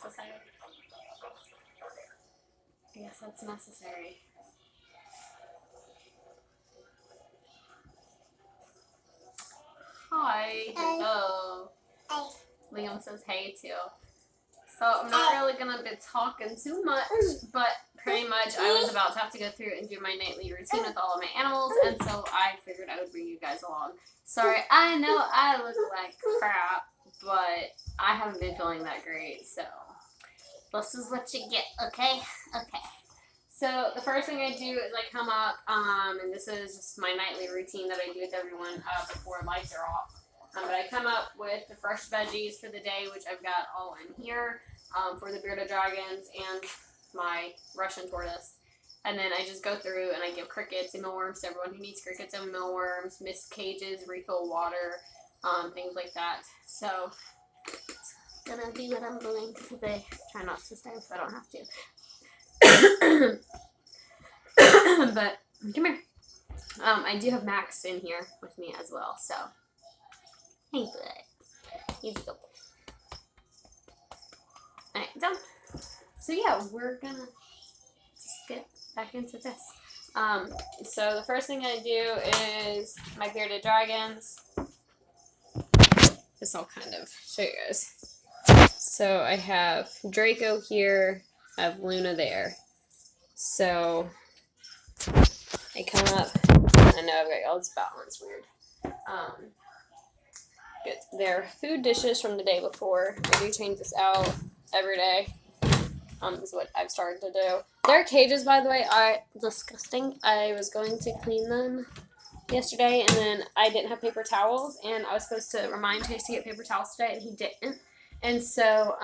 necessary. Yes, that's necessary. Hi. Oh. Liam says hey too. So I'm not really going to be talking too much, but pretty much I was about to have to go through and do my nightly routine with all of my animals, and so I figured I would bring you guys along. Sorry, I know I look like crap, but I haven't been feeling that great, so this is what you get, okay? Okay. So the first thing I do is I come up, and this is just my nightly routine that I do with everyone before lights are off. But I come up with the fresh veggies for the day, which I've got all in here for the bearded dragons and my Russian tortoise. And then I just go through and I give crickets and mealworms to everyone who needs crickets and mealworms, mist cages, refill water, things like that. So that's gonna be what I'm doing today. Try not to stay if I don't have to. But come here. I do have Max in here with me as well, so. Hey, bud. He's good. Alright, done. So yeah, we're gonna just get back into this. So the first thing I do is my bearded dragons. This I'll kind of show you guys. So I have Draco here, I have Luna there. So I come up, I know I've got all this balance weird. Get their food dishes from the day before. I do change this out every day. Is what I've started to do. Their cages, by the way, are disgusting. I was going to clean them yesterday, and then I didn't have paper towels, and I was supposed to remind Chase to get paper towels today, and he didn't. And so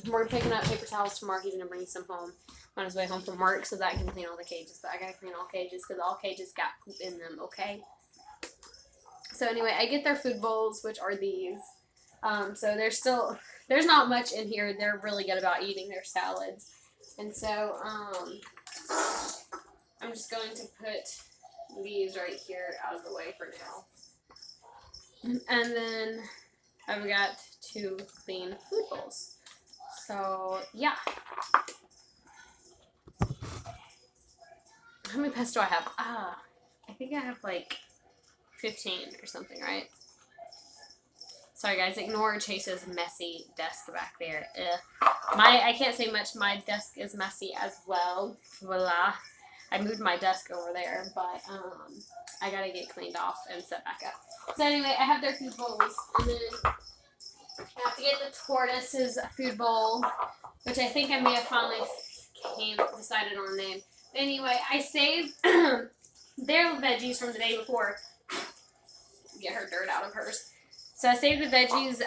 we're picking up paper towels tomorrow. He's going to bring some home on his way home from work so that I can clean all the cages. But I got to clean all cages because all cages got poop in them, okay? So anyway, I get their food bowls, which are these. So there's not much in here. They're really good about eating their salads. And so I'm just going to put these right here out of the way for now. And then I've got 2 clean food bowls. So yeah. How many pets do I have? I think I have like 15 or something, right? Sorry guys, ignore Chase's messy desk back there. I can't say much. My desk is messy as well. Voila. I moved my desk over there, but I gotta get cleaned off and set back up. So anyway, I have their food bowls, and then I have to get the tortoise's food bowl, which I think I may have finally decided on a name. Anyway, I saved their veggies from the day before. Get her dirt out of hers. So I saved the veggies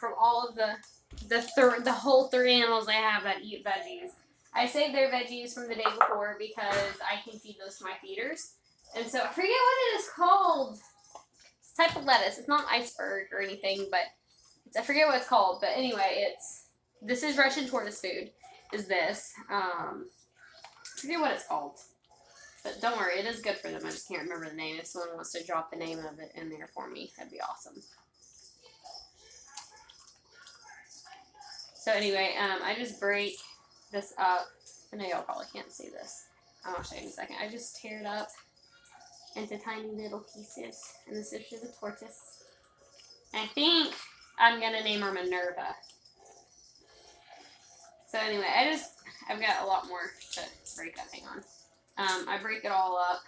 from all of the whole 3 animals I have that eat veggies. I saved their veggies from the day before because I can feed those to my feeders. And so I forget what it is called. It's a type of lettuce. It's not iceberg or anything, but I forget what it's called. But anyway, this is Russian tortoise food. Is this? I forget what it's called. But don't worry, it is good for them. I just can't remember the name. If someone wants to drop the name of it in there for me, that'd be awesome. So anyway, I just break this up. I know y'all probably can't see this. I'll show you in a second. I just tear it up into tiny little pieces. And this is the tortoise. And I think I'm going to name her Minerva. So anyway, I've got a lot more to break up. Hang on. I break it all up.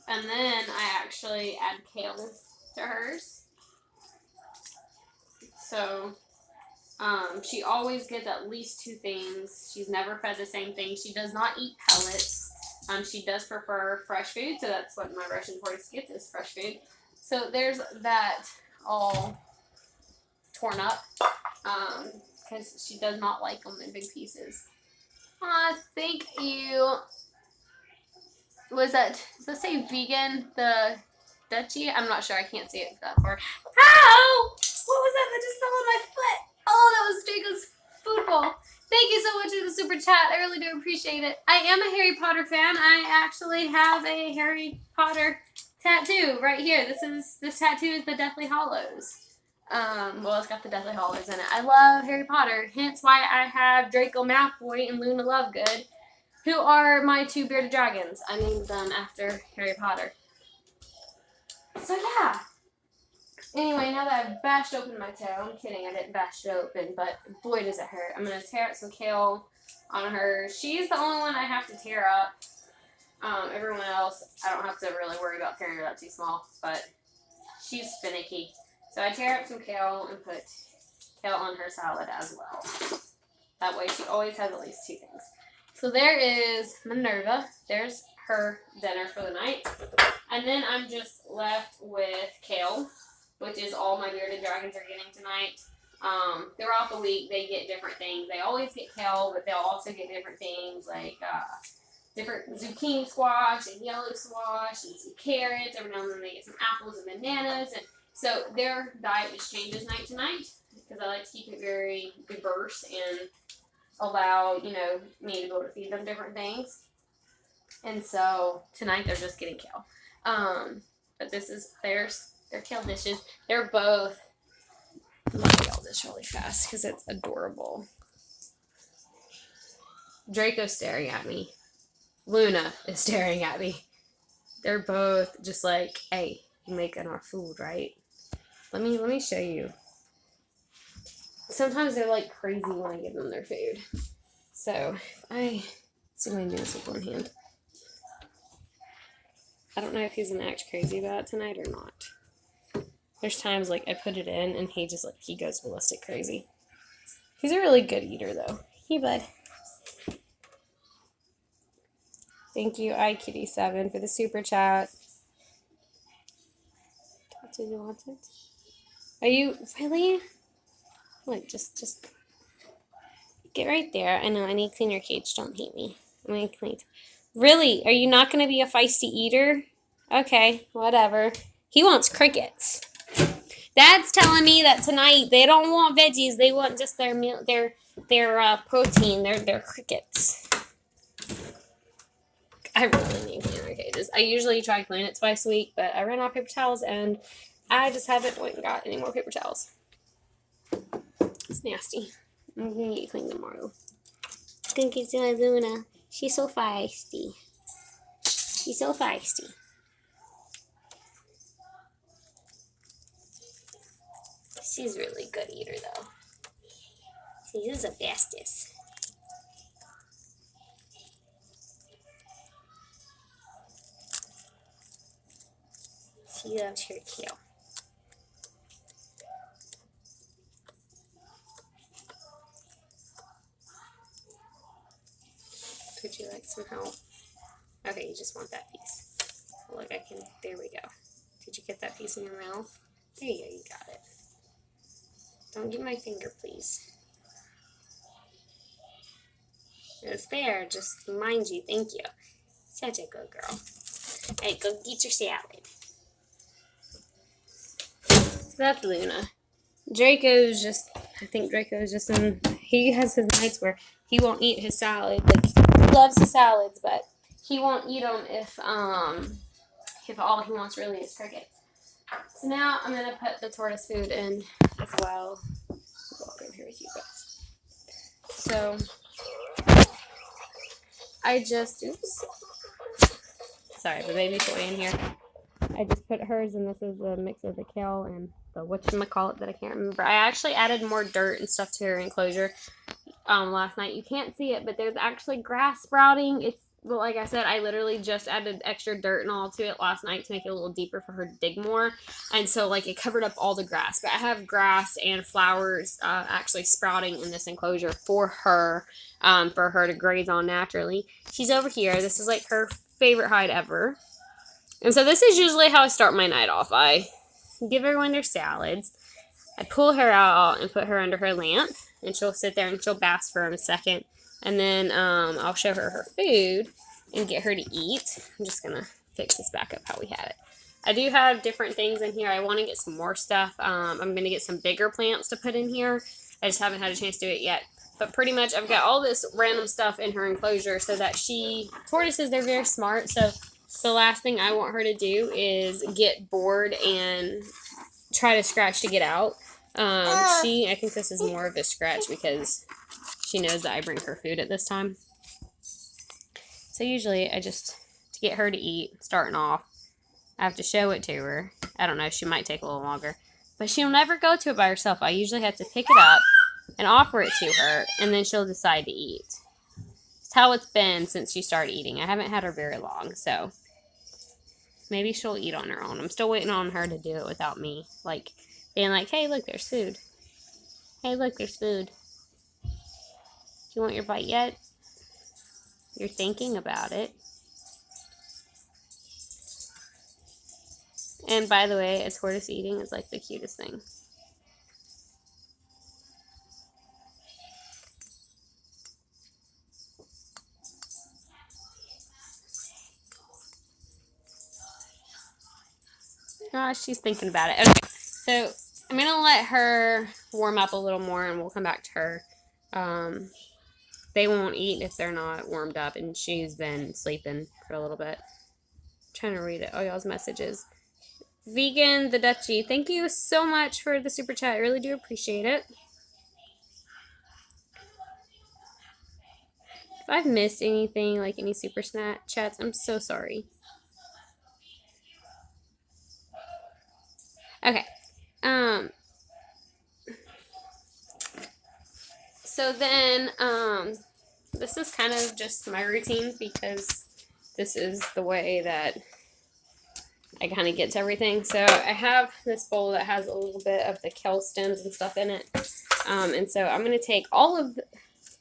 And then I actually add kale to hers. So she always gets at least 2 things. She's never fed the same thing. She does not eat pellets. She does prefer fresh food, so that's what my Russian tortoise gets, is fresh food. So there's that all torn up because she does not like them in big pieces. Thank you. Does that say vegan, the Dutchie? I'm not sure. I can't see it that far. Ow! What was that just fell on my foot? Oh, that was Draco's food bowl. Thank you so much for the super chat. I really do appreciate it. I am a Harry Potter fan. I actually have a Harry Potter tattoo right here. This tattoo is the Deathly Hallows. Well, it's got the Deathly Hallows in it. I love Harry Potter, hence why I have Draco Malfoy and Luna Lovegood, who are my 2 bearded dragons. I named them after Harry Potter. So yeah. Anyway, now that I've bashed open my toe, I'm kidding, I didn't bash it open, but boy does it hurt. I'm going to tear up some kale on her. She's the only one I have to tear up. Everyone else, I don't have to really worry about tearing her up too small, but she's finicky. So I tear up some kale and put kale on her salad as well. That way she always has at least 2 things. So there is Minerva. There's her dinner for the night. And then I'm just left with kale, which is all my bearded dragons are getting tonight. Throughout the week, they get different things. They always get kale, but they'll also get different things like different zucchini squash and yellow squash and some carrots. Every now and then they get some apples and bananas. And so their diet just changes night to night because I like to keep it very diverse and allow, me to be able to feed them different things. And so tonight they're just getting kale. But this is their kale dishes. They're both, let me get all this really fast because it's adorable. Draco's staring at me. Luna is staring at me. They're both just like, hey, you're making our food, right? Let me show you. Sometimes they're like crazy when I give them their food. So let's see if I can do this with one hand. I don't know if he's gonna act crazy about it tonight or not. There's times like I put it in and he goes ballistic crazy. He's a really good eater though. Hey bud. Thank you, iKitty7 for the super chat. Did you want it? Are you really? Look, just get right there. I know I need to clean your cage. Don't hate me. I'm gonna clean it. Really? Are you not gonna be a feisty eater? Okay, whatever. He wants crickets. Dad's telling me that tonight they don't want veggies. They want just their meal, their protein. Their crickets. I really need to clean our cages. I usually try to clean it twice a week, but I ran out of paper towels and I just haven't went and got any more paper towels. It's nasty. I'm gonna get cleaned tomorrow. Gonna get to my Luna. She's so feisty. She's so feisty. She's a really good eater though. She's the bestest. She loves her kale. Would you like some help? Okay, you just want that piece. Look, there we go. Did you get that piece in your mouth? There you go, you got it. Don't get my finger, please. It's there, just mind you, thank you. Such a good girl. Hey, go get your salad. So that's Luna. I think Draco's just he has his nights where he won't eat his salad. Like, he loves his salads, but he won't eat them if all he wants really is crickets. So now I'm going to put the tortoise food in as well. I'll walk over here with you guys. So, sorry, the baby toy in here. I just put hers, and this is a mix of the kale and the whatchamacallit that I can't remember. I actually added more dirt and stuff to her enclosure last night. You can't see it, but there's actually grass sprouting. Well, like I said, I literally just added extra dirt and all to it last night to make it a little deeper for her to dig more. And so, it covered up all the grass. But I have grass and flowers actually sprouting in this enclosure for her to graze on naturally. She's over here. This is, her favorite hide ever. And so this is usually how I start my night off. I give everyone their salads. I pull her out and put her under her lamp. And she'll sit there and she'll bask for a second. And then I'll show her her food and get her to eat. I'm just going to fix this back up how we had it. I do have different things in here. I want to get some more stuff. I'm going to get some bigger plants to put in here. I just haven't had a chance to do it yet. But pretty much I've got all this random stuff in her enclosure so that tortoises, they're very smart. So the last thing I want her to do is get bored and try to scratch to get out. I think this is more of a scratch because she knows that I bring her food at this time. So usually to get her to eat, starting off, I have to show it to her. I don't know, she might take a little longer. But she'll never go to it by herself. I usually have to pick it up and offer it to her, and then she'll decide to eat. It's how it's been since she started eating. I haven't had her very long, so maybe she'll eat on her own. I'm still waiting on her to do it without me, like, being like, hey, look, there's food. Hey, look, there's food. Do you want your bite yet? You're thinking about it. And by the way, a tortoise eating is like the cutest thing. Oh, she's thinking about it. Okay, so I'm going to let her warm up a little more and we'll come back to her. They won't eat if they're not warmed up, and she's been sleeping for a little bit. I'm trying to read all y'all's messages. Vegan, the Dutchie, thank you so much for the super chat. I really do appreciate it. If I've missed anything, like any super chats, I'm so sorry. Okay. So then, this is kind of just my routine because this is the way that I kind of get to everything. So I have this bowl that has a little bit of the kale stems and stuff in it. And so I'm going to take all of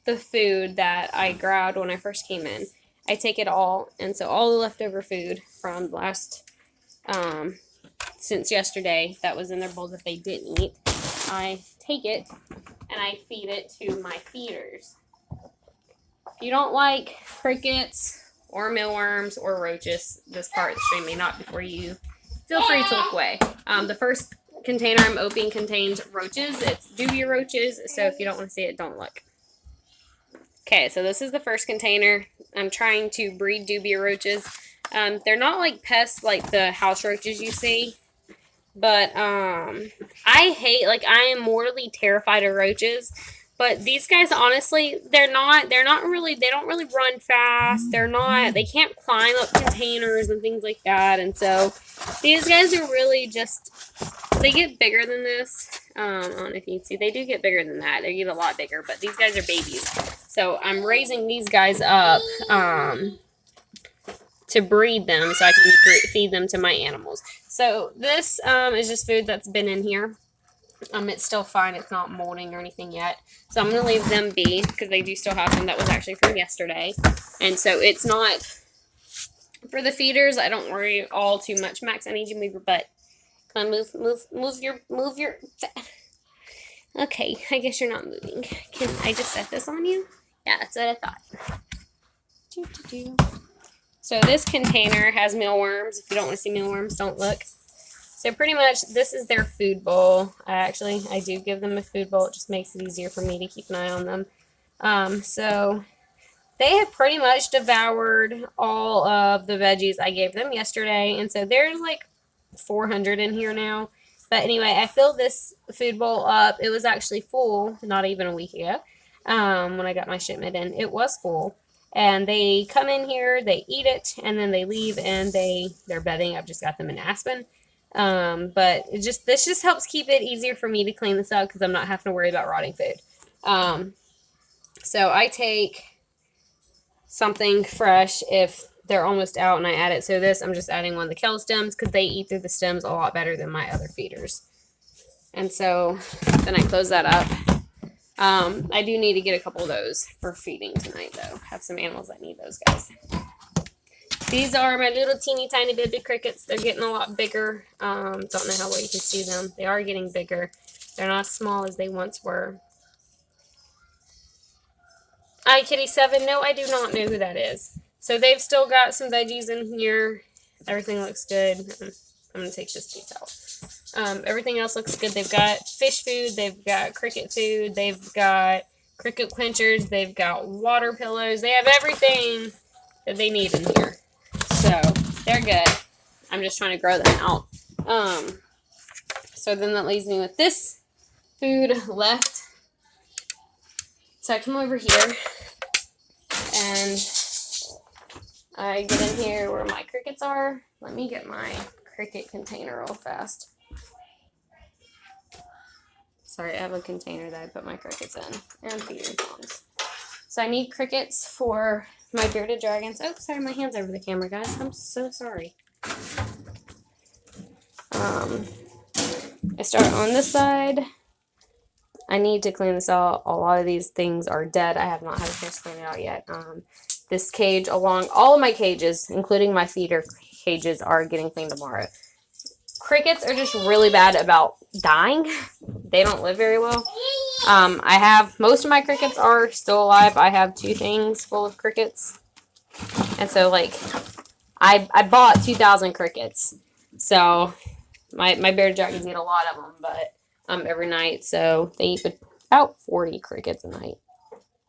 the food that I grabbed when I first came in. I take it all. And so all the leftover food from since yesterday that was in their bowl that they didn't eat, I take it and I feed it to my feeders. If you don't like crickets or mealworms or roaches, this part of the stream may not be for you. Feel free to look away. The first container I'm opening contains roaches. It's dubia roaches, so if you don't want to see it, don't look. Okay, so this is the first container. I'm trying to breed dubia roaches. They're not like pests like the house roaches you see, but I am mortally terrified of roaches. But these guys, honestly, they don't really run fast. They can't climb up containers and things like that. And so these guys are really they get bigger than this. I don't know if you can see, they do get bigger than that. They get a lot bigger, but these guys are babies. So I'm raising these guys up to breed them so I can feed them to my animals. So this is just food that's been in here. It's still fine. It's not molding or anything yet. So I'm going to leave them be because they do still have some that was actually from yesterday. And so it's not for the feeders. I don't worry all too much. Max, I need you to move your butt. Come on, move your. Okay, I guess you're not moving. Can I just set this on you? Yeah, that's what I thought. So this container has mealworms. If you don't want to see mealworms, don't look. So pretty much this is their food bowl. I do give them a food bowl. It just makes it easier for me to keep an eye on them. So they have pretty much devoured all of the veggies I gave them yesterday. And so there's like 400 in here now. But anyway, I filled this food bowl up. It was actually full not even a week ago when I got my shipment in. It was full. And they come in here, they eat it, and then they leave and they're bedding. I've just got them in Aspen. But this just helps keep it easier for me to clean this up because I'm not having to worry about rotting food. So I take something fresh if they're almost out and I add it. So I'm just adding one of the kale stems because they eat through the stems a lot better than my other feeders. And so then I close that up. I do need to get a couple of those for feeding tonight though. Have some animals that need those guys. These are my little teeny tiny baby crickets. They're getting a lot bigger. Don't know how well you can see them. They are getting bigger. They're not as small as they once were. Hi, Kitty7. No, I do not know who that is. So they've still got some veggies in here. Everything looks good. I'm going to take this piece out. Everything else looks good. They've got fish food. They've got cricket food. They've got cricket quenchers. They've got water pillows. They have everything that they need in here. So they're good. I'm just trying to grow them out. So then that leaves me with this food left. So I come over here and I get in here where my crickets are. Let me get my cricket container real fast. Sorry, I have a container that I put my crickets in and feeding ponds. So I need crickets for my bearded dragons. Oh, sorry, my hand's over the camera, guys. I'm so sorry. I start on this side. I need to clean this out. A lot of these things are dead. I have not had a chance to clean it out yet. This cage, along all of my cages, including my feeder cages, are getting cleaned tomorrow. Crickets are just really bad about dying. They don't live very well. I have, most of my crickets are still alive. I have 2 things full of crickets. And so, like, I bought 2,000 crickets. So, my bearded dragons eat a lot of them, but every night. So, they eat about 40 crickets a night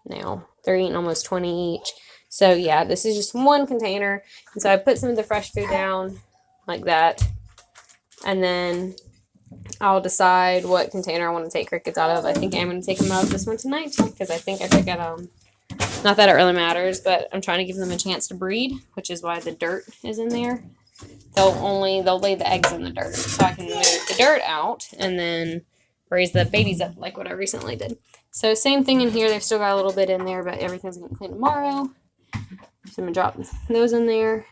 now. They're eating almost 20 each. So, yeah, this is just one container. And so, I put some of the fresh food down like that. And then I'll decide what container I want to take crickets out of. I think I'm going to take them out of this one tonight because I think I took it, not that it really matters, but I'm trying to give them a chance to breed, which is why the dirt is in there. They'll lay the eggs in the dirt, so I can move the dirt out and then raise the babies up like what I recently did. So same thing in here. They've still got a little bit in there, but everything's going to clean tomorrow. So I'm going to drop those in there.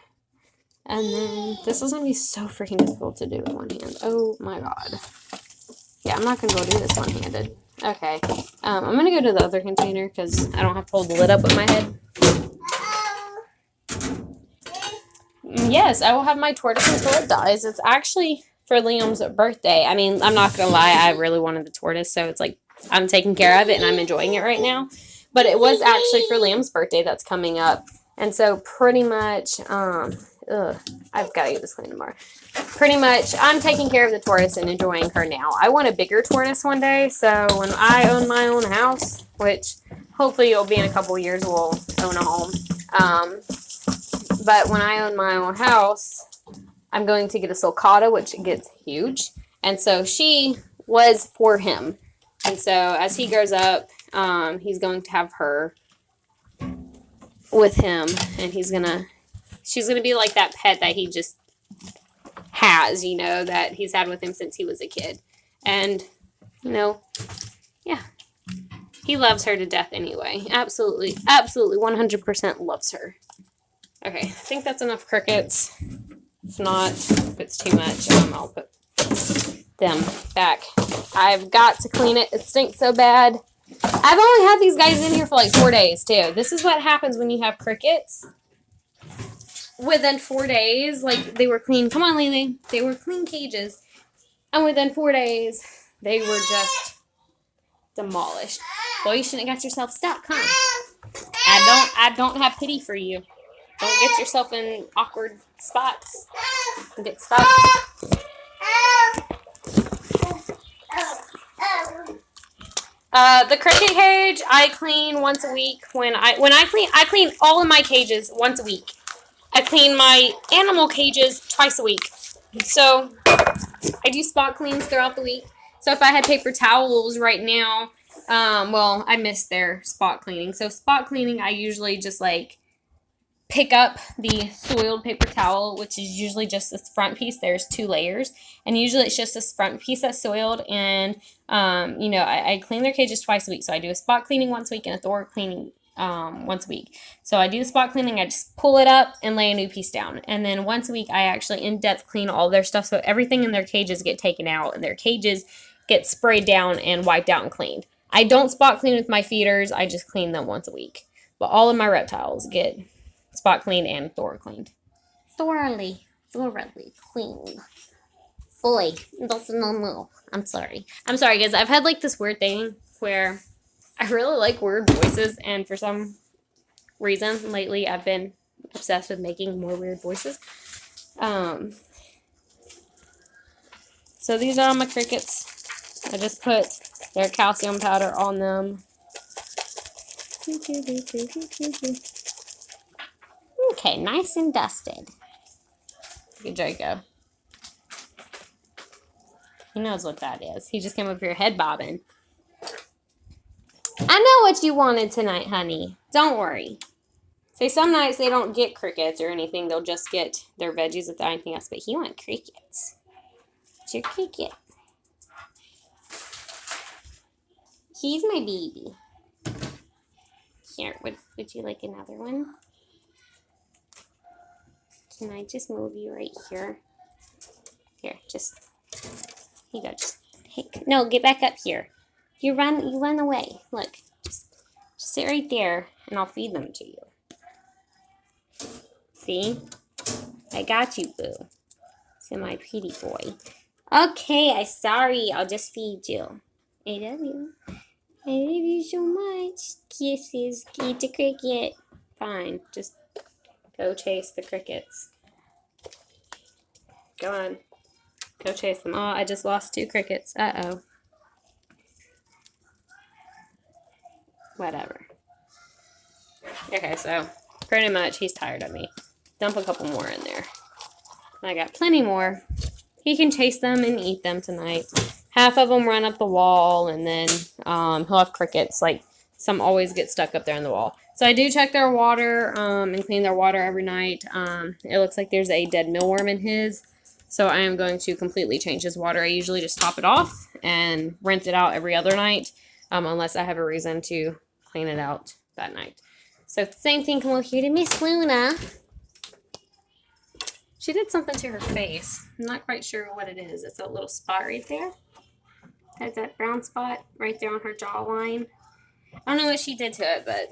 And then this is going to be so freaking difficult to do with one hand. Oh my god. Yeah, I'm not going to go do this one-handed. Okay. I'm going to go to the other container because I don't have to hold the lid up with my head. Yes, I will have my tortoise until it dies. It's actually for Liam's birthday. I mean, I'm not going to lie. I really wanted the tortoise, so it's like I'm taking care of it and I'm enjoying it right now. But it was actually for Liam's birthday that's coming up. And so pretty much... I've got to get this clean tomorrow. Pretty much, I'm taking care of the tortoise and enjoying her now. I want a bigger tortoise one day, so when I own my own house, which hopefully it'll be in a couple years, we'll own a home. But when I own my own house, I'm going to get a sulcata, which gets huge. And so she was for him. And so as he grows up, he's going to have her with him, and she's going to be like that pet that he just has, you know, that he's had with him since he was a kid. And, you know, yeah. He loves her to death anyway. Absolutely, absolutely 100% loves her. Okay, I think that's enough crickets. If not, if it's too much, I'll put them back. I've got to clean it. It stinks so bad. I've only had these guys in here for like 4 days, too. This is what happens when you have crickets. Within 4 days, like, they were clean. Come on, Lily. They were clean cages. And within 4 days, they were just demolished. Well, you shouldn't have got yourself stuck, huh? I don't have pity for you. Don't get yourself in awkward spots and get stuck. The cricket cage, I clean once a week. When I clean all of my cages once a week. I clean my animal cages twice a week. So, I do spot cleans throughout the week. So, if I had paper towels right now, well, I missed their spot cleaning. So, spot cleaning, I usually just, like, pick up the soiled paper towel, which is usually just this front piece. There's 2 layers. And usually it's just this front piece that's soiled. And, you know, I clean their cages twice a week. So, I do a spot cleaning once a week and a thorough cleaning once a week. So I do the spot cleaning, I just pull it up and lay a new piece down. And then once a week I actually in-depth clean all their stuff, so everything in their cages get taken out and their cages get sprayed down and wiped out and cleaned. I don't spot clean with my feeders, I just clean them once a week. But all of my reptiles get spot cleaned and thorough cleaned. Thoroughly cleaned. Boy, that's no. I'm sorry guys, I've had like this weird thing where I really like weird voices, and for some reason lately I've been obsessed with making more weird voices. So these are all my crickets. I just put their calcium powder on them. Okay, nice and dusted. Look at Draco. He knows what that is. He just came up here head bobbing. I know what you wanted tonight, honey. Don't worry. Say some nights they don't get crickets or anything. They'll just get their veggies without anything else. But he wants crickets. It's your cricket. He's my baby. Here, would you like another one? Can I just move you right here? Here, just, here you go. Just, hey, no, get back up here. You run away. Look, just sit right there, and I'll feed them to you. See? I got you, boo. So my pretty boy. Okay, I'm sorry. I'll just feed you. I love you. I love you so much. Kisses. Eat the cricket. Fine. Just go chase the crickets. Go on. Go chase them. Oh, I just lost 2 crickets. Uh-oh. Whatever. Okay, so pretty much he's tired of me. Dump a couple more in there. I got plenty more. He can chase them and eat them tonight. Half of them run up the wall, and then he'll have crickets. Like, some always get stuck up there in the wall. So I do check their water and clean their water every night. It looks like there's a dead mealworm in his. So I am going to completely change his water. I usually just top it off and rinse it out every other night, unless I have a reason to clean it out that night. So same thing, come over here to Miss Luna. She did something to her face. I'm not quite sure what it is. It's a little spot right there. Has that brown spot right there on her jawline. I don't know what she did to it, but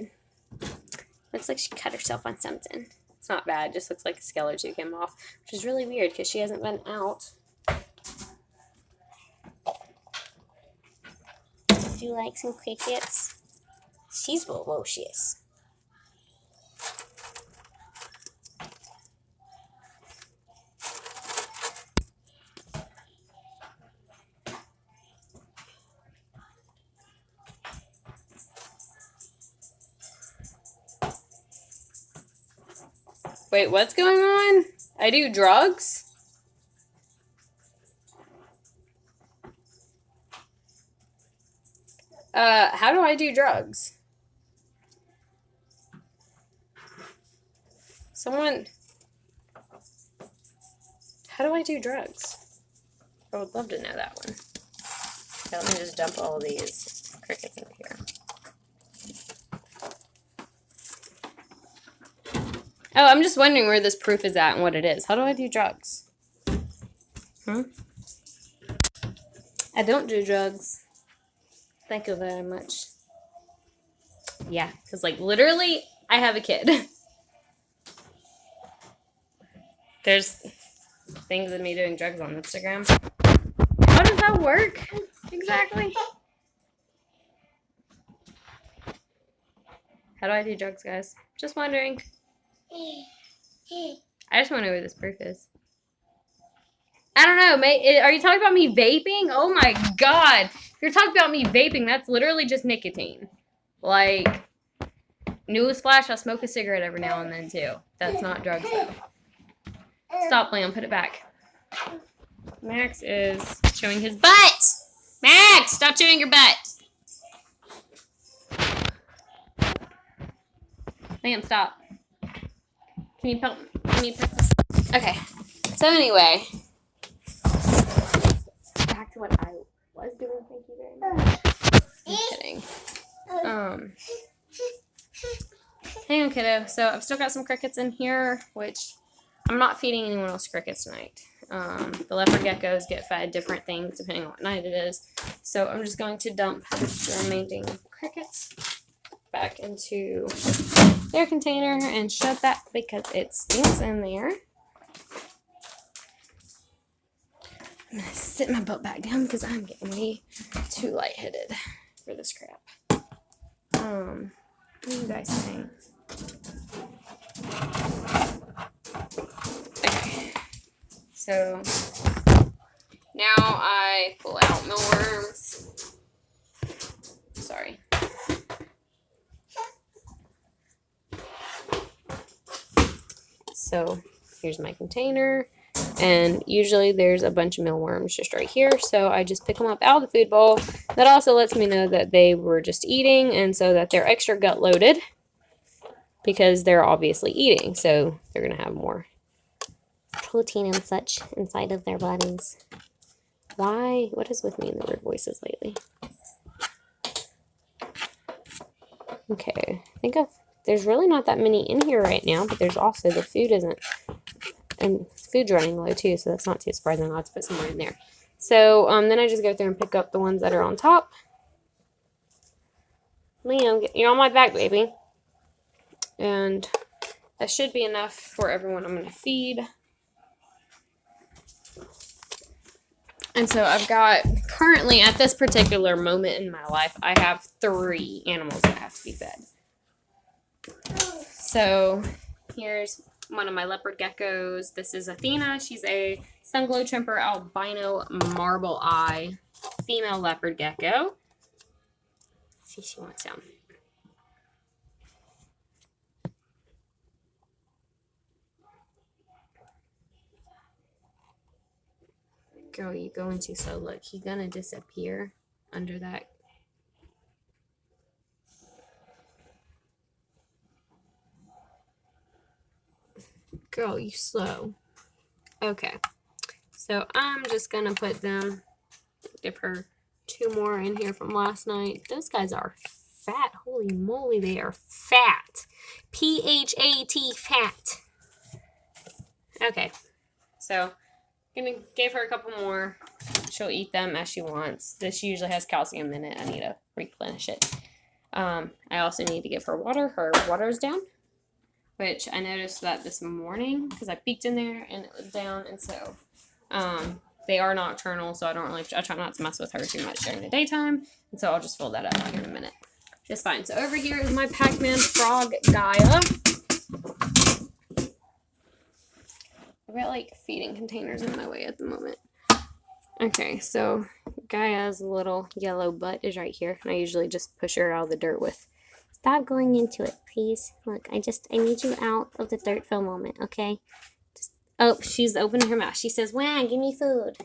looks like she cut herself on something. It's not bad. It just looks like a skeleton came off, which is really weird because she hasn't been out. Do you like some crickets? She's ferocious. Wait, what's going on? I do drugs? How do I do drugs? Someone... How do I do drugs? I would love to know that one. Okay, let me just dump all of these crickets in here. Oh, I'm just wondering where this proof is at and what it is. How do I do drugs? I don't do drugs. Thank you very much. Yeah, because, like, literally, I have a kid. There's things of me doing drugs on Instagram. How does that work? Exactly. How do I do drugs, guys? Just wondering. I just want to know where this proof is. I don't know. Are you talking about me vaping? Oh my god. If you're talking about me vaping, that's literally just nicotine. Like, newsflash, I smoke a cigarette every now and then too. That's not drugs though. Stop, Liam. Put it back. Max is chewing his butt. Max, stop chewing your butt. Liam, stop. Can you help me press this? Okay. So anyway, back to what I was doing. Thank you very much. I'm kidding. Hang on, kiddo. So I've still got some crickets in here, which I'm not feeding anyone else crickets tonight. The leopard geckos get fed different things depending on what night it is. So I'm just going to dump the remaining crickets back into their container and shut that because it stinks in there. I'm gonna sit my butt back down because I'm getting way too lightheaded for this crap. What do you guys think? Okay. So now I pull out mealworms. Sorry. So here's my container. And usually there's a bunch of mealworms just right here, so I just pick them up out of the food bowl. That also lets me know that they were just eating, and so that they're extra gut loaded because they're obviously eating, so they're going to have more protein and such inside of their bodies. Why? What is with me in the weird voices lately? Okay, I think there's really not that many in here right now, but there's also the food isn't, and food's running low too, so that's not too surprising. I'll have to put some more in there. So then I just go through and pick up the ones that are on top. Liam, you're on my back, baby. And that should be enough for everyone I'm going to feed. And so I've got, currently at this particular moment in my life, I have 3 animals that have to be fed. So here's one of my leopard geckos. This is Athena. She's a sun-glow tremper albino marble eye female leopard gecko. Let's see if she wants some. Girl, you going too slow. Look, he's gonna disappear under that. Girl, you slow. Okay, so I'm just gonna put them, give her 2 more in here from last night. Those guys are fat. Holy moly, they are fat. P-H-A-T, fat. Okay, so I'm gonna give her a couple more. She'll eat them as she wants. This usually has calcium in it. I need to replenish it. I also need to give her water. Her water's down, which I noticed that this morning because I peeked in there and it was down. And so they are nocturnal, so I try not to mess with her too much during the daytime. And so I'll just fill that up here in a minute. Just fine. So over here is my Pac-Man frog Gaia. I've got like feeding containers in my way at the moment. Okay, so Gaia's little yellow butt is right here. And I usually just push her out of the dirt with, stop going into it, please. Look, I need you out of the dirt for a moment, okay? Oh, she's opening her mouth. She says, "Wow, give me food."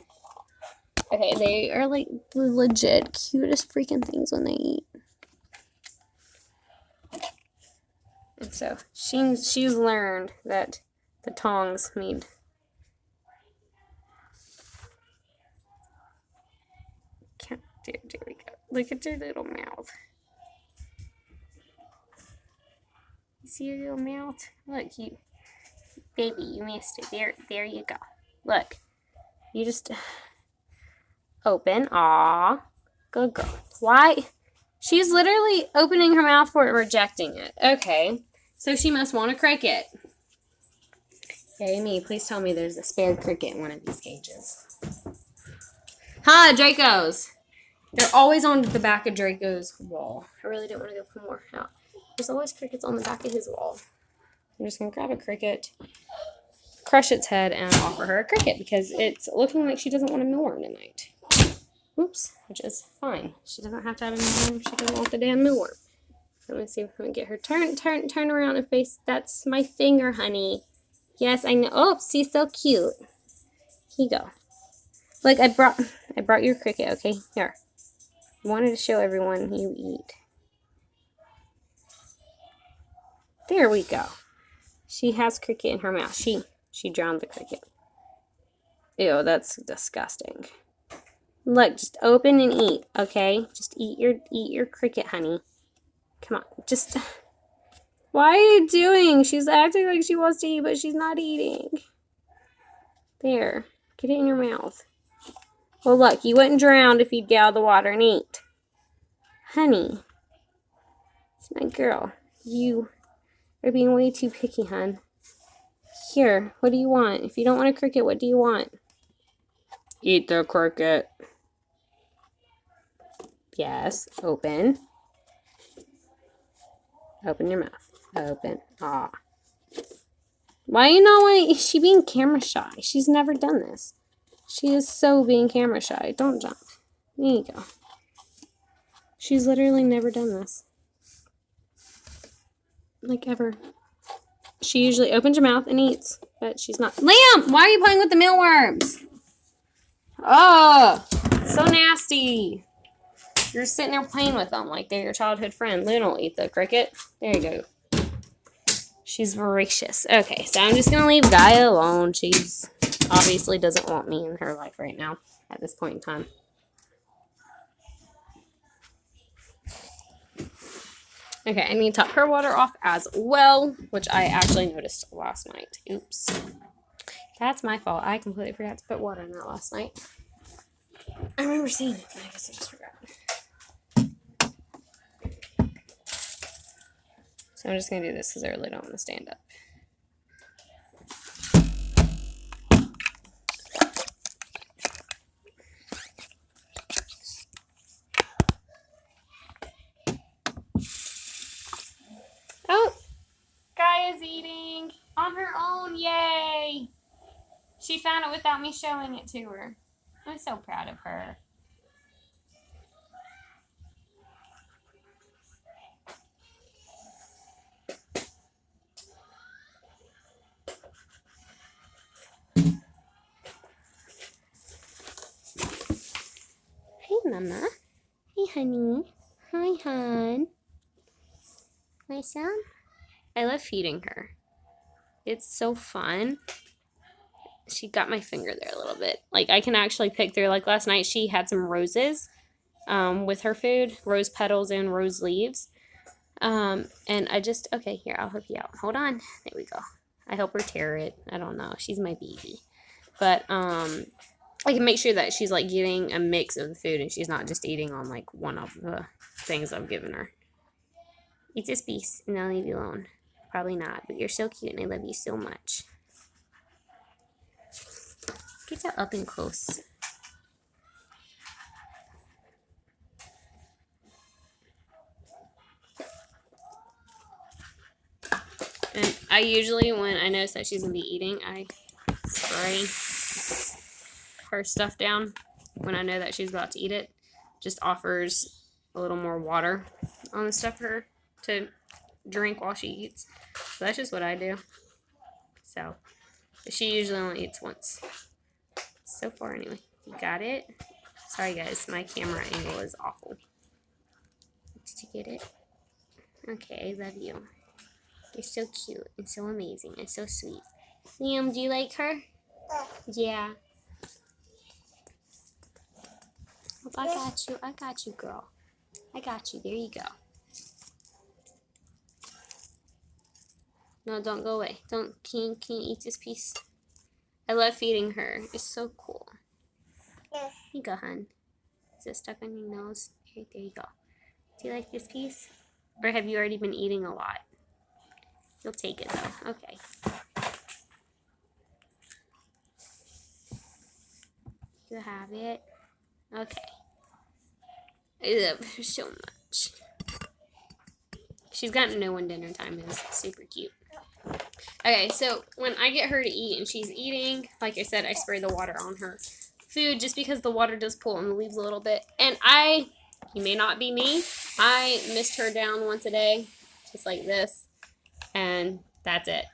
Okay, they are like the legit cutest freaking things when they eat. And so she's learned that the tongs need. There we go. Look at your little mouth. You see your little mouth? Look, baby, you missed it. There you go. Look, you just open. Aw, good girl. Why? She's literally opening her mouth for it, rejecting it. Okay, so she must want a cricket. Yay me, please tell me there's a spare cricket in one of these cages. Hi, Dracos. They're always on the back of Draco's wall. I really don't want to go pull more out. There's always crickets on the back of his wall. I'm just going to grab a cricket, crush its head, and offer her a cricket because it's looking like she doesn't want a mealworm tonight. Oops, which is fine. She doesn't have to have a mealworm. She doesn't want the damn mealworm. Let me see if I can get her. Turn around and face. That's my finger, honey. Yes, I know. Oh, she's so cute. Here you go. Look, I brought your cricket, okay? Here. I wanted to show everyone you eat. There we go. She has cricket in her mouth. She drowned the cricket. Ew, that's disgusting. Look, just open and eat, okay? Just eat your cricket, honey. Come on, just. Why are you doing? She's acting like she wants to eat, but she's not eating. There, get it in your mouth. Well, look, you wouldn't drown if you'd get out of the water and eat. Honey. It's my girl. You are being way too picky, hun. Here, what do you want? If you don't want a cricket, what do you want? Eat the cricket. Yes, open. Open your mouth. Open. Aw. Why you not want? Is she being camera shy? She's never done this. She is so being camera shy. Don't jump. There you go. She's literally never done this. Like, ever. She usually opens her mouth and eats, but she's not. Liam, why are you playing with the mealworms? Oh, so nasty. You're sitting there playing with them like they're your childhood friend. Luna will eat the cricket. There you go. She's voracious. Okay, so I'm just going to leave Gaia alone. She's obviously doesn't want me in her life right now at this point in time. Okay, I need to top her water off as well, which I actually noticed last night. Oops. That's my fault. I completely forgot to put water in that last night. I remember seeing it, but I guess I just forgot. So I'm just going to do this because I really don't want to stand up. Oh, Gaia's eating on her own. Yay! She found it without me showing it to her. I'm so proud of her. Hey, Mama. Hey, honey. Hi, hon. My son? I love feeding her. It's so fun. She got my finger there a little bit. Like, I can actually pick through. Like, last night she had some roses with her food. Rose petals and rose leaves. And I just... Okay, here, I'll help you out. Hold on. There we go. I help her tear it. I don't know. She's my baby. But, I can make sure that she's, like, getting a mix of the food and she's not just eating on, like, one of the things I've given her. Eat this piece and I'll leave you alone. Probably not, but you're so cute and I love you so much. Get that up and close. And I usually, when I notice that she's going to be eating, I spray her stuff down when I know that she's about to eat it. Just offers a little more water on the stuff for her to drink while she eats. So that's just what I do. So she usually only eats once. So far anyway. You got it? Sorry guys, my camera angle is awful. Did you get it? Okay, I love you. You're so cute and so amazing and so sweet. Liam, do you like her? Yeah. I got you. I got you, girl. I got you. There you go. No, don't go away. Can you eat this piece? I love feeding her. It's so cool. Here you go, hon. Is it stuck on your nose? Here, there you go. Do you like this piece? Or have you already been eating a lot? You'll take it, though. Okay. You have it? Okay. I love her so much. She's gotten to know when dinner time is. Super cute. Okay, so when I get her to eat and she's eating, like I said, I spray the water on her food just because the water does pull on the leaves a little bit. And you may not be me, I mist her down once a day, just like this, and that's it.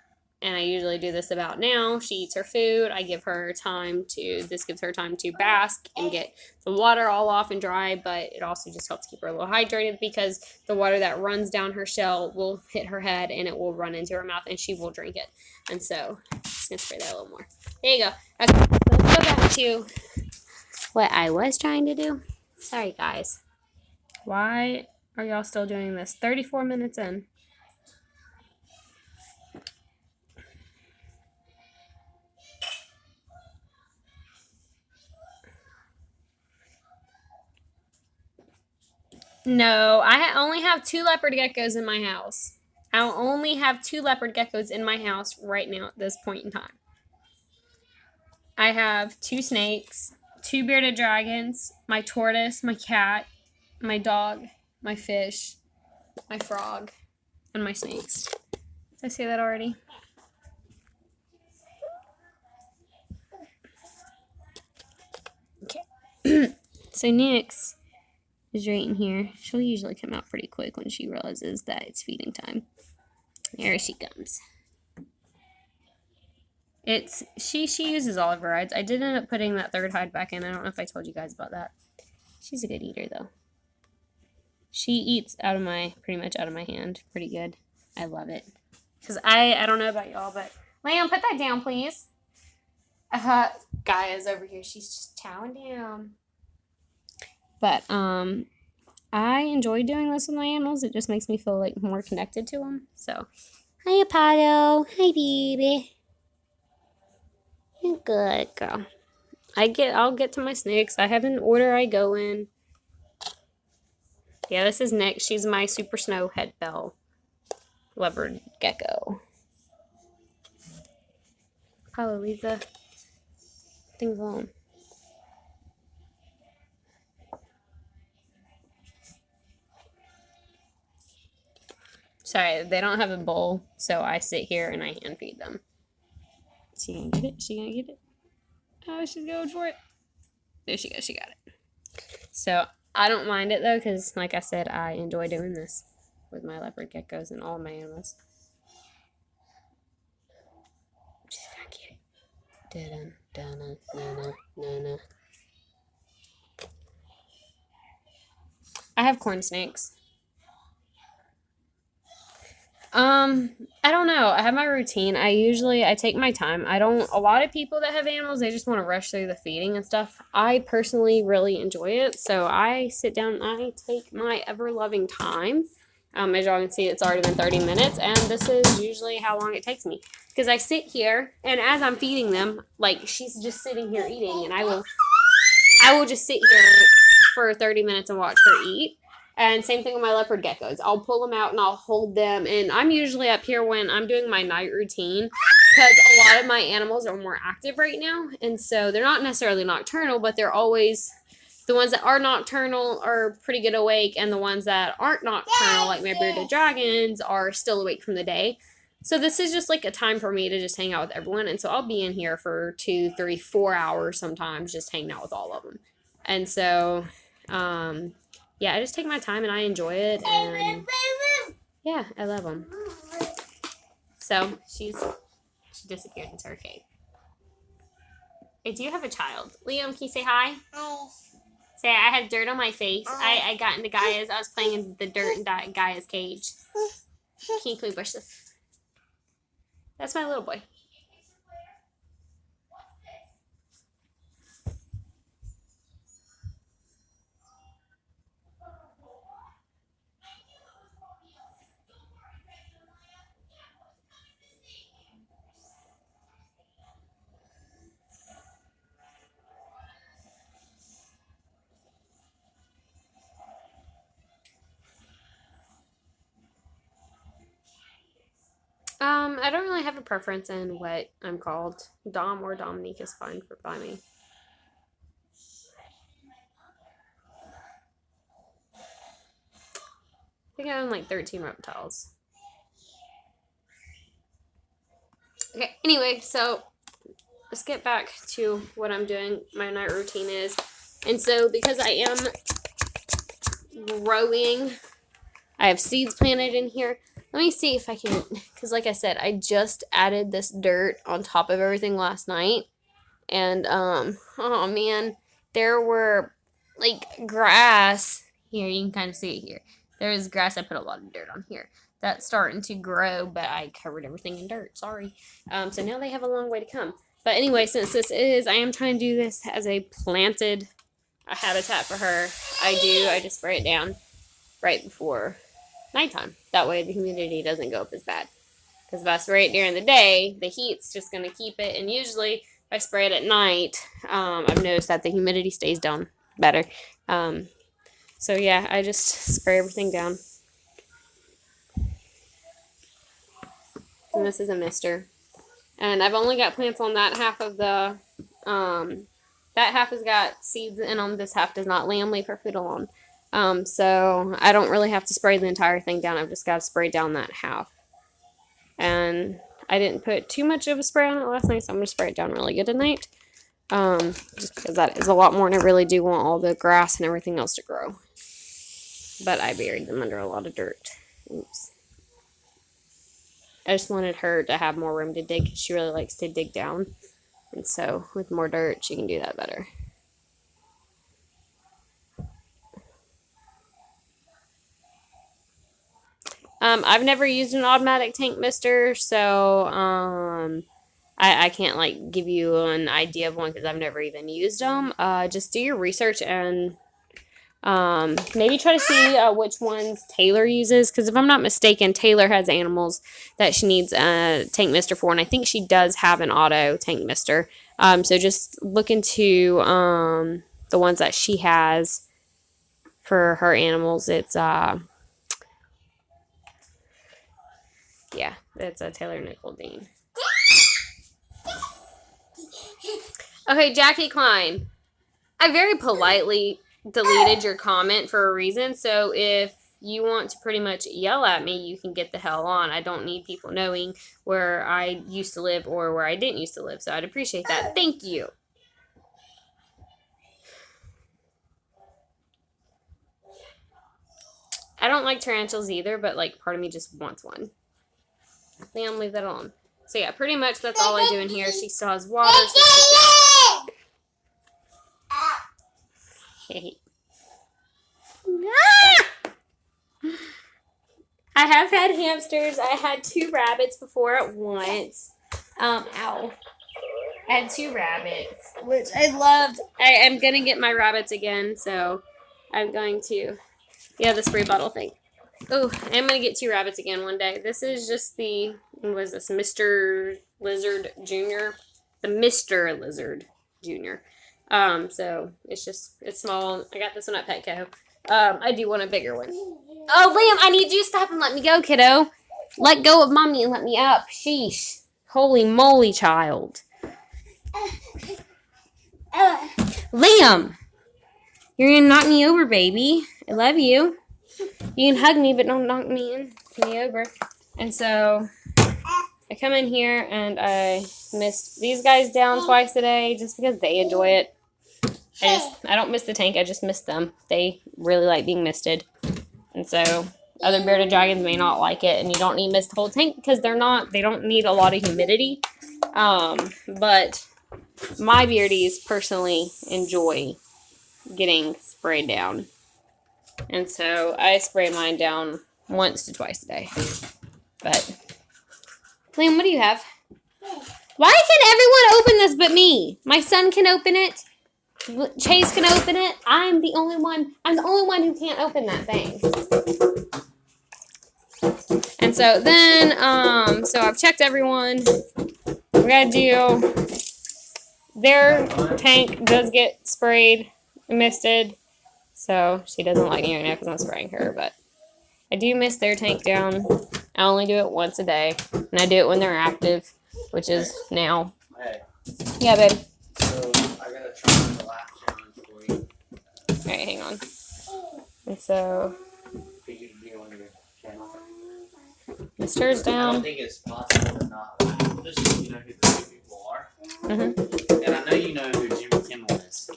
And I usually do this about now. She eats her food. I give her time this gives her time to bask and get the water all off and dry, but it also just helps keep her a little hydrated because the water that runs down her shell will hit her head and it will run into her mouth and she will drink it. And so I'm just going to spray that a little more. There you go. Okay, let's go back to what I was trying to do. Sorry, guys. Why are y'all still doing this? 34 minutes in. No, I only have 2 leopard geckos in my house. I only have 2 leopard geckos in my house right now at this point in time. I have 2 snakes, 2 bearded dragons, my tortoise, my cat, my dog, my fish, my frog, and my snakes. Did I say that already? Okay. So Nix is right in here. She'll usually come out pretty quick when she realizes that it's feeding time. There she comes. She uses all of her hides. I did end up putting that third hide back in. I don't know if I told you guys about that. She's a good eater though. She eats pretty much out of my hand. Pretty good. I love it. Because I don't know about y'all, but Liam, put that down, please. Gaia's over here. She's just chowing down. But, I enjoy doing this with my animals. It just makes me feel like more connected to them. So, hi, Apollo. Hi, baby. You're good, girl. I'll get to my snakes. I have an order I go in. Yeah, this is Nick. She's my super snow head bell leopard gecko. Apollo, leave the things alone. Sorry, they don't have a bowl, so I sit here and I hand feed them. She gonna get it? She gonna get it? Oh, she's going for it. There she goes. She got it. So I don't mind it though, because like I said, I enjoy doing this with my leopard geckos and all my animals. She's gonna get it. Da-dun, I have corn snakes. I don't know. I have my routine. I take my time. A lot of people that have animals, they just want to rush through the feeding and stuff. I personally really enjoy it. So I sit down and I take my ever-loving time. As y'all can see, it's already been 30 minutes, and this is usually how long it takes me. Because I sit here, and as I'm feeding them, like, she's just sitting here eating, and I will just sit here for 30 minutes and watch her eat. And same thing with my leopard geckos. I'll pull them out and I'll hold them. And I'm usually up here when I'm doing my night routine, because a lot of my animals are more active right now. And so they're not necessarily nocturnal, but they're always, the ones that are nocturnal are pretty good awake. And the ones that aren't nocturnal, like my bearded dragons, are still awake from the day. So this is just like a time for me to just hang out with everyone. And so I'll be in here for 2, 3, 4 hours sometimes, just hanging out with all of them. And so, yeah, I just take my time and I enjoy it, and yeah, I love them. So she disappeared into her cave. I do have a child. Liam, can you say hi? Hi. Say, I have dirt on my face. I got into Gaia's. I was playing in the dirt in Gaia's cage. Can you please brush this? That's my little boy. I don't really have a preference in what I'm called. Dom or Dominique is fine by me. I think I own like 13 reptiles. Okay, anyway, so let's get back to what I'm doing, my night routine is. And so because I am growing, I have seeds planted in here. Let me see if I can, because like I said, I just added this dirt on top of everything last night. And, oh man, there were, like, grass. Here, you can kind of see it here. There was grass. I put a lot of dirt on here. That's starting to grow, but I covered everything in dirt. Sorry. So now they have a long way to come. But anyway, since I am trying to do this as a habitat for her. I just spray it down right before nighttime. That way the humidity doesn't go up as bad. Because if I spray it during the day, the heat's just going to keep it. And usually if I spray it at night, I've noticed that the humidity stays down better. So yeah, I just spray everything down. And this is a mister. And I've only got plants on that half of the, that half has got seeds in them. This half does not. Lamb, leave her food alone. So I don't really have to spray the entire thing down. I've just got to spray down that half. And I didn't put too much of a spray on it last night, so I'm going to spray it down really good tonight. Just because that is a lot more, and I really do want all the grass and everything else to grow. But I buried them under a lot of dirt. Oops. I just wanted her to have more room to dig. She really likes to dig down. And so with more dirt, she can do that better. I've never used an automatic tank mister, so I can't like give you an idea of one because I've never even used them. Just do your research and maybe try to see which ones Taylor uses, because if I'm not mistaken, Taylor has animals that she needs a tank mister for, and I think she does have an auto tank mister. So just look into the ones that she has for her animals. It's yeah, it's a Taylor Nicole Dean. Okay, Jackie Klein. I very politely deleted your comment for a reason, so if you want to pretty much yell at me, you can get the hell on. I don't need people knowing where I used to live or where I didn't used to live, so I'd appreciate that. Thank you. I don't like tarantulas either, but like part of me just wants one. Liam, leave that alone. So yeah, pretty much that's all I do in here. She still has water, so she's I have had hamsters. I had 2 rabbits before at once. Ow. I had 2 rabbits, which I loved. I am going to get my rabbits again, so I'm going to... Yeah, the spray bottle thing. Oh, I'm going to get 2 rabbits again one day. This is just the... What is this? Mr. Lizard Jr.? The Mr. Lizard Jr. So it's small. I got this one at Petco. I do want a bigger one. Oh, Liam, I need you to stop and let me go, kiddo. Let go of mommy and let me up. Sheesh. Holy moly, child. Liam! You're gonna knock me over, baby. I love you. You can hug me, but don't knock me over. And so, I come in here and I mist these guys down twice a day just because they enjoy it. I don't miss the tank, I just miss them. They really like being misted. And so other bearded dragons may not like it, and you don't need mist the whole tank because they don't need a lot of humidity. But my beardies personally enjoy getting sprayed down. And so I spray mine down once to twice a day. But Liam, what do you have? Why can everyone open this but me? My son can open it. Chase can open it. I'm the only one who can't open that thing. And so then, so I've checked everyone. We gotta do, their tank does get sprayed and misted. So she doesn't like me right now because I'm spraying her, but I do mist their tank down. I only do it once a day, and I do it when they're active, which is now. Hey. Yeah, babe. So I gotta try the last challenge for you. Alright, hang on. And so For you to be on your channel. mist hers I down. don't think it's possible to not laugh. Just so you know who the two people are. Mm-hmm. And I know you know who Jimmy Kimmel is.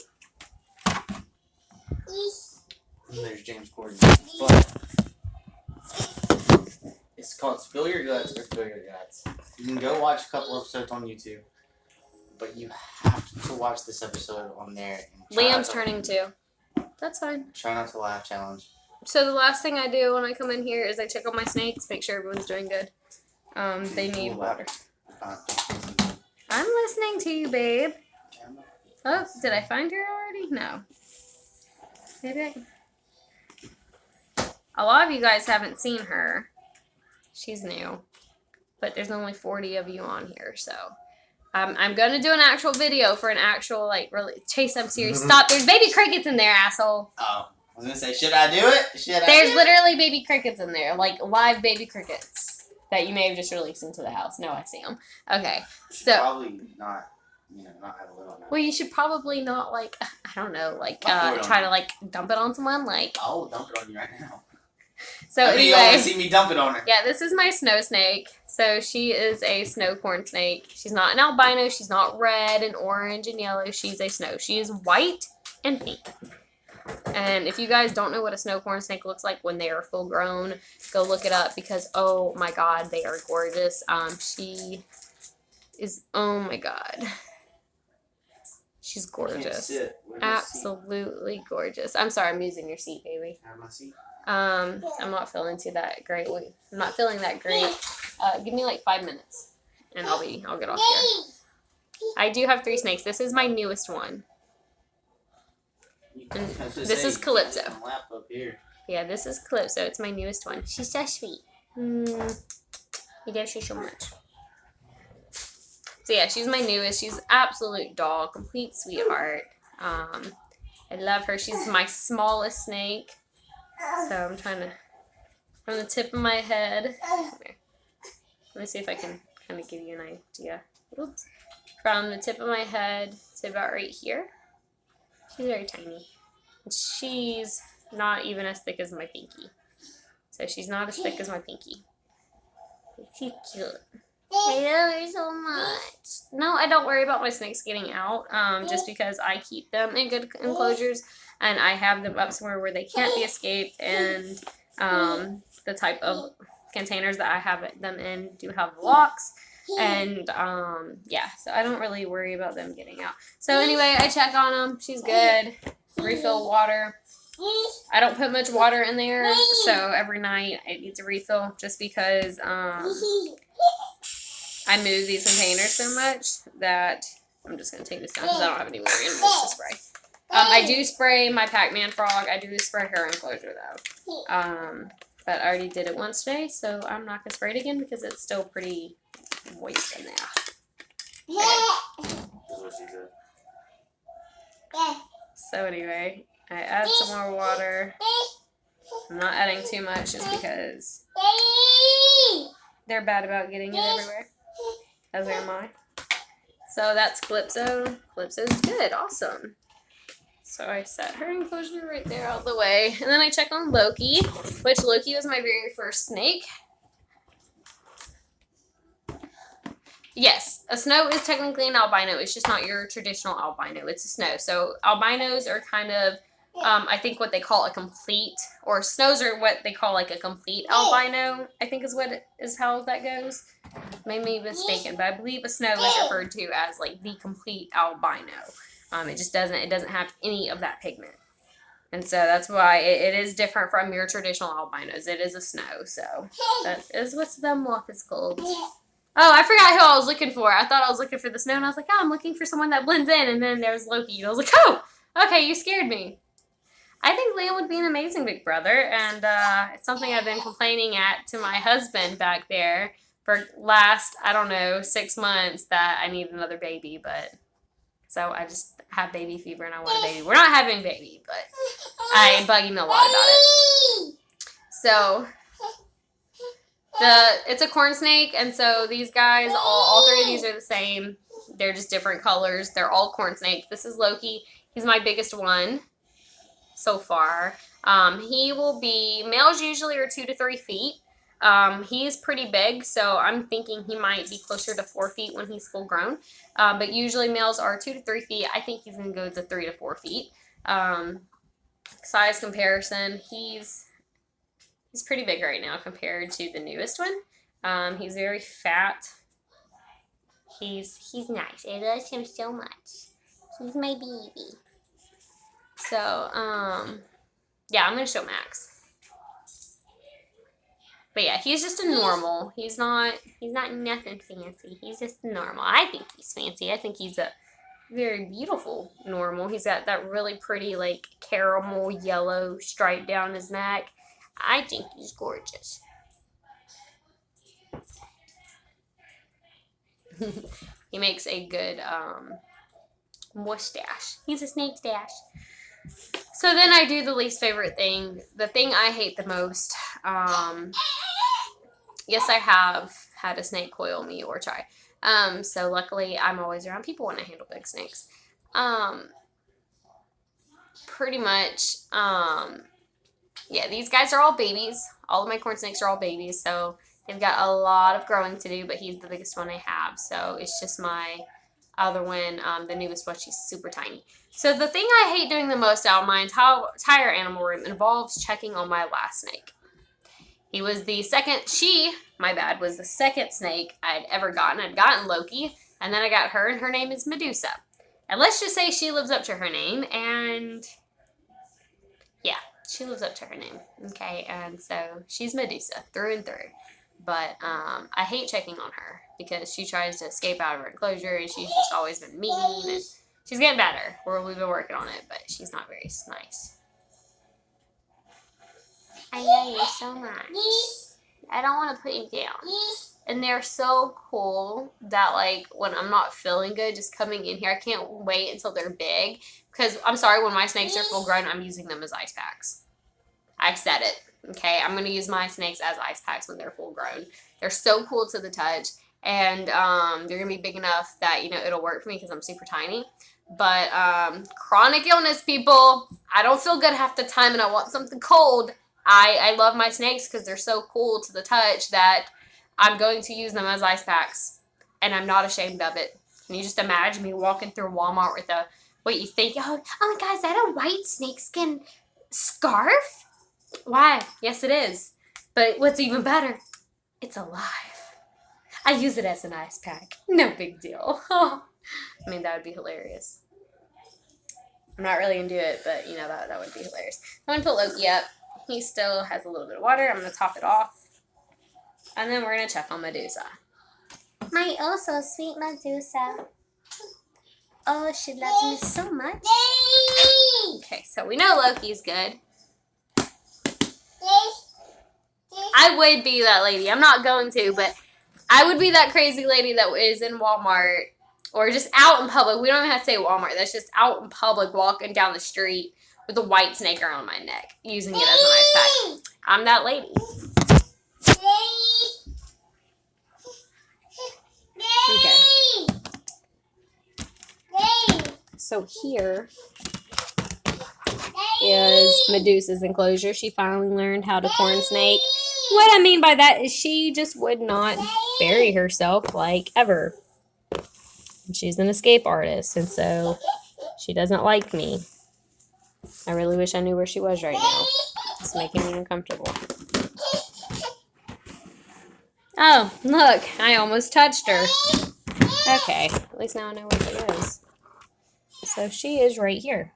And there's James Corden. But it's called Spill Your Guts or Spill Your Guts. You can go watch a couple episodes on YouTube. But you have to watch this episode on there. And Liam's turning 2. That's fine. Try not to laugh challenge. So the last thing I do when I come in here is I check on my snakes, make sure everyone's doing good. They need water. I'm listening to you, babe. Oh, did I find her already? No. Maybe a lot of you guys haven't seen her. She's new. But there's only 40 of you on here, so... I'm going to do an actual video for an actual, like, really... Chase, I'm serious. Stop. There's baby crickets in there, asshole. Oh. I was going to say, should I do it? There's literally baby crickets in there. Like, live baby crickets. That you may have just released into the house. No, I see them. Okay. So... Probably not, not have a lid on that. Well, you should probably not, like... I don't know, like, try to, like, dump it on someone, like... I'll dump it on you right now. So I mean, you anyway... want to see me dump it on her. Yeah, this is my snow snake. So she is a snow corn snake. She's not an albino. She's not red and orange and yellow. She's a snow. She is white and pink. And if you guys don't know what a snow corn snake looks like when they are full grown, go look it up because, oh my god, they are gorgeous. She is, oh my god. She's gorgeous. Absolutely gorgeous. I'm sorry, I'm using your seat, baby. Have my seat. I'm not feeling that great. I'm not feeling that great. Give me like 5 minutes and I'll get off here. I do have 3 snakes. This is my newest one. And this is Calypso. Yeah, this is Calypso. It's my newest one. She's so sweet. You love her so much. So yeah, she's my newest. She's an absolute doll, complete sweetheart. I love her. She's my smallest snake. So I'm trying to, from the tip of my head. Let me see if I can kind of give you an idea. Oops. From the tip of my head to about right here. She's very tiny. And she's not even as thick as my pinky. So she's not as thick as my pinky. She's cute. I love her so much. No, I don't worry about my snakes getting out, just because I keep them in good enclosures and I have them up somewhere where they can't be escaped, and the type of containers that I have them in do have locks, and yeah, so I don't really worry about them getting out. So anyway, I check on them. She's good. Refill water. I don't put much water in there, so every night I need to refill just because I move these containers so much that I'm just going to take this down because I don't have any more animals to spray. I do spray my Pac-Man frog. I do spray her enclosure though. But I already did it once today, so I'm not going to spray it again because it's still pretty moist in there. Okay. So anyway, I add some more water. I'm not adding too much just because they're bad about getting it everywhere. As am I. So that's Calypso. Calypso's good. Awesome. So I set her enclosure right there out of the way. And then I check on Loki, which Loki was my very first snake. Yes, a snow is technically an albino. It's just not your traditional albino. It's a snow. So albinos are kind of, I think what they call a complete, or snows are what they call like a complete albino, I think is how that goes. May be mistaken, but I believe a snow is referred to as like the complete albino. It doesn't have any of that pigment. And so that's why it is different from your traditional albinos. It is a snow, so that is what the moth is called. Oh, I forgot who I was looking for. I thought I was looking for the snow, and I was like, oh, I'm looking for someone that blends in, and then there was Loki, and I was like, oh, okay, you scared me. I think Liam would be an amazing big brother, and it's something I've been complaining to my husband back there for last, I don't know, 6 months that I need another baby, but so I just have baby fever and I want a baby. We're not having a baby, but I am bugging a lot about it. So it's a corn snake, and so these guys, all 3 of these are the same. They're just different colors. They're all corn snakes. This is Loki. He's my biggest one so far. He will be, males usually are 2 to 3 feet. He's pretty big, so I'm thinking he might be closer to 4 feet when he's full grown. But usually males are 2 to 3 feet. I think he's going to go to 3 to 4 feet. Size comparison, he's pretty big right now compared to the newest one. He's very fat. He's nice. I love him so much. He's my baby. So, yeah, I'm going to show Max. But yeah, he's just a normal. He's not nothing fancy. He's just normal. I think he's fancy. I think he's a very beautiful normal. He's got that really pretty, like, caramel yellow stripe down his neck. I think he's gorgeous. He makes a good mustache. He's a snake stash. So then I do the least favorite thing. The thing I hate the most. Yes, I have had a snake coil me or try. So luckily I'm always around people when I handle big snakes. Pretty much, yeah, these guys are all babies. All of my corn snakes are all babies, so they've got a lot of growing to do, but he's the biggest one I have. So it's just my Other one, the newest one, she's super tiny. So the thing I hate doing the most out of my entire animal room involves checking on my last snake. He was the second, was the second snake I'd ever gotten. I'd gotten Loki, and then I got her, and her name is Medusa. And let's just say she lives up to her name, and yeah, she lives up to her name, okay? And so she's Medusa, through and through. But I hate checking on her because she tries to escape out of her enclosure, and she's just always been mean, and she's getting better. We've been working on it, but she's not very nice. I love you so much. I don't want to put you down. And they're so cool that, like, when I'm not feeling good, just coming in here, I can't wait until they're big. Because, I'm sorry, when my snakes are full grown, I'm using them as ice packs. I've said it, okay? I'm going to use my snakes as ice packs when they're full grown. They're so cool to the touch. And they're going to be big enough that, you know, it'll work for me because I'm super tiny. But chronic illness, people, I don't feel good half the time and I want something cold. I love my snakes because they're so cool to the touch that I'm going to use them as ice packs. And I'm not ashamed of it. Can you just imagine me walking through Walmart with what you think? Oh my God, is that a white snakeskin scarf? Why? Yes, it is. But what's even better, it's alive. I use it as an ice pack. No big deal. I mean, that would be hilarious. I'm not really going to do it, but, you know, that would be hilarious. I'm going to put Loki up. He still has a little bit of water. I'm going to top it off. And then we're going to check on Medusa. My oh so sweet Medusa. Oh, she loves me so much. Okay, so we know Loki's good. I would be that lady. I'm not going to, but I would be that crazy lady that is in Walmart or just out in public. We don't even have to say Walmart. That's just out in public walking down the street with a white snake around my neck, using it as an ice pack. I'm that lady. Okay. So here is Medusa's enclosure. She finally learned how to corn snake. What I mean by that is she just would not bury herself like ever. She's an escape artist, and so she doesn't like me. I really wish I knew where she was right now. It's making me uncomfortable. Oh, look, I almost touched her. Okay, at least now I know where she is. So she is right here.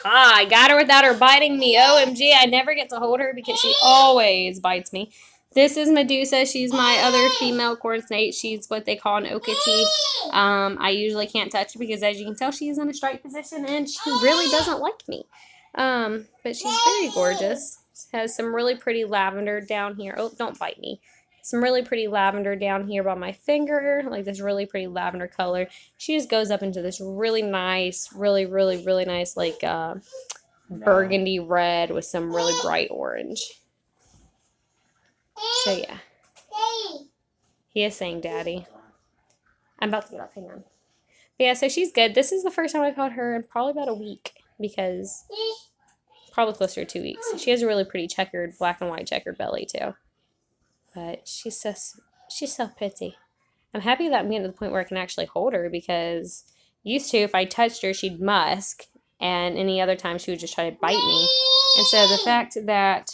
Ah, I got her without her biting me. OMG, I never get to hold her because she always bites me. This is Medusa. She's my other female corn snake. She's what they call an okatee. I usually can't touch her because, as you can tell, she is in a strike position and she really doesn't like me. But she's very gorgeous. She has some really pretty lavender down here. Oh, don't bite me. Some really pretty lavender down here by my finger, like this really pretty lavender color. She just goes up into this really nice, really nice, like burgundy red with some really bright orange. So yeah, he is saying daddy. I'm about to get up, hang on. But yeah, so she's good. This is the first time I've held her in probably about a week because probably closer to 2 weeks. She has a really pretty checkered, black and white checkered belly too. But she's so pretty. I'm happy that I'm getting to the point where I can actually hold her because used to, if I touched her, she'd musk, and any other time she would just try to bite me. And so the fact that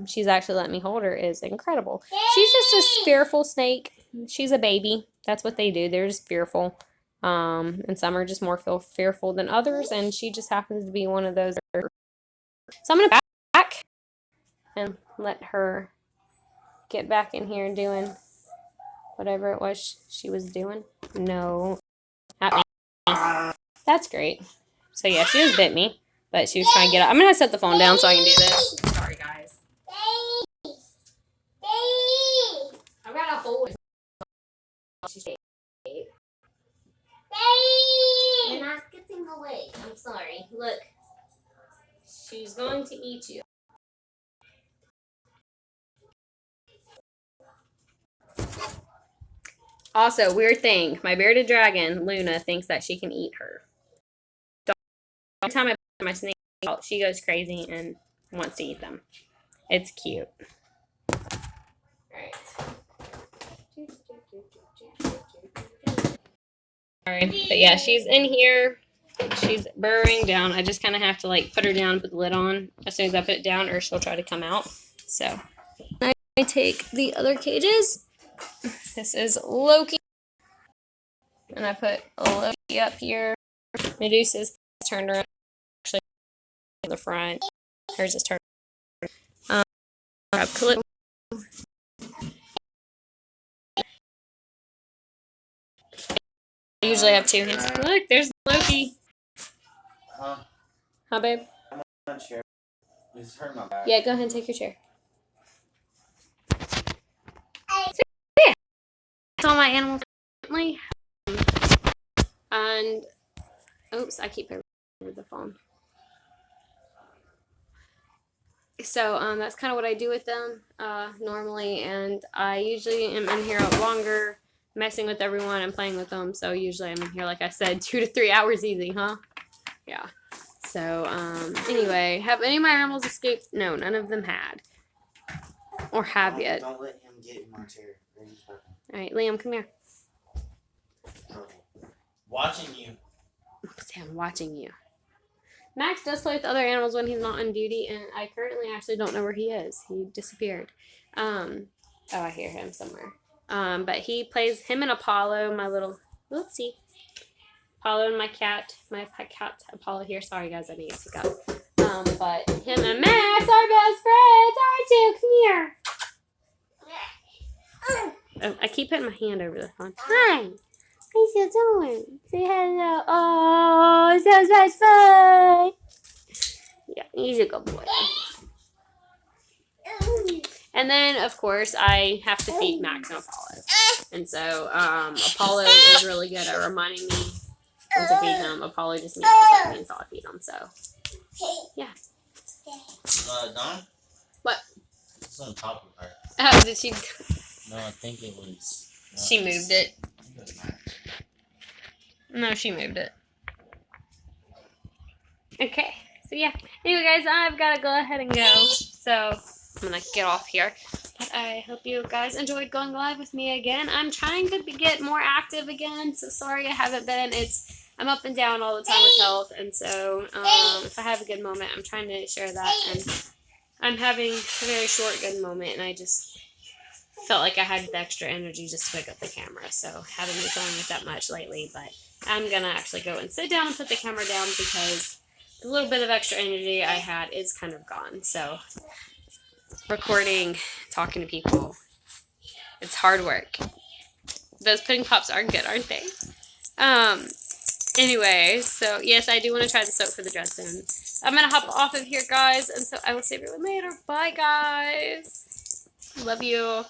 she's actually let me hold her is incredible. She's just a fearful snake. She's a baby. That's what they do. They're just fearful. And some are just more fearful than others, and she just happens to be one of those. So I'm going to back and let her get back in here doing whatever it was she was doing. No, not me. That's great. So yeah, she just bit me, but she was trying to get up. I'm going to set the phone down so I can do this. Sorry, guys. I've got to hold it. You're not getting away. I'm sorry. Look. She's going to eat you. Also, weird thing. My bearded dragon, Luna, thinks that she can eat her. So every time I put my snake out, she goes crazy and wants to eat them. It's cute. Alright. Sorry, but yeah, she's in here. She's burrowing down. I just kind of have to like put her down, put the lid on as soon as I put it down, or she'll try to come out. So I take the other cages. This is Loki, and I put Loki up here. Medusa's turned around, actually in the front. Hers is turned. Grab Calypso. I usually have two hands. Look, there's Loki. Huh? Huh, babe? I'm on a chair. This hurt my back. Yeah, go ahead and take your chair. So, yeah, that's all my animals. And oops, I keep it with the phone. So that's kind of what I do with them normally, and I usually am in here longer, messing with everyone and playing with them. So usually I'm in here, like I said, 2 to 3 hours easy, huh? Yeah. So anyway, have any of my animals escaped? No, none of them had, or have yet. Don't let him get in my chair. All right, Liam, come here. Watching you. See, I'm watching you. Max does play with other animals when he's not on duty, and I currently actually don't know where he is. He disappeared. Oh, I hear him somewhere. But he plays, him and Apollo, my little, oopsie. Apollo and my cat Apollo here. Sorry guys, I need to go. But him and Max are best friends, aren't you? Come here. Oh, I keep putting my hand over the phone. Hi. How you doing? Say hello. Oh, so much fun. Yeah, he's a good boy. And then, of course, I have to feed Max and Apollo. And so, Apollo is really good at reminding me when to feed him. Apollo just meows at me until I feed him. So, yeah. Don? What? It's on top of her. Oh, did she? No, I think it was. She moved it. No, she moved it. Okay. So, yeah. Anyway, guys, I've got to go ahead and go. So, I'm going to get off here. But I hope you guys enjoyed going live with me again. I'm trying to get more active again. So, sorry I haven't been. I'm up and down all the time with health. And so, if I have a good moment, I'm trying to share that. And I'm having a very short good moment. And I just felt like I had the extra energy just to pick up the camera. So, haven't been feeling it that much lately. But I'm going to actually go and sit down and put the camera down because the little bit of extra energy I had is kind of gone. So, recording, talking to people, it's hard work. Those pudding pops are good, aren't they? Anyway, so yes, I do want to try the soap for the dress soon. I'm going to hop off of here, guys, and so I will see everyone later. Bye, guys. Love you.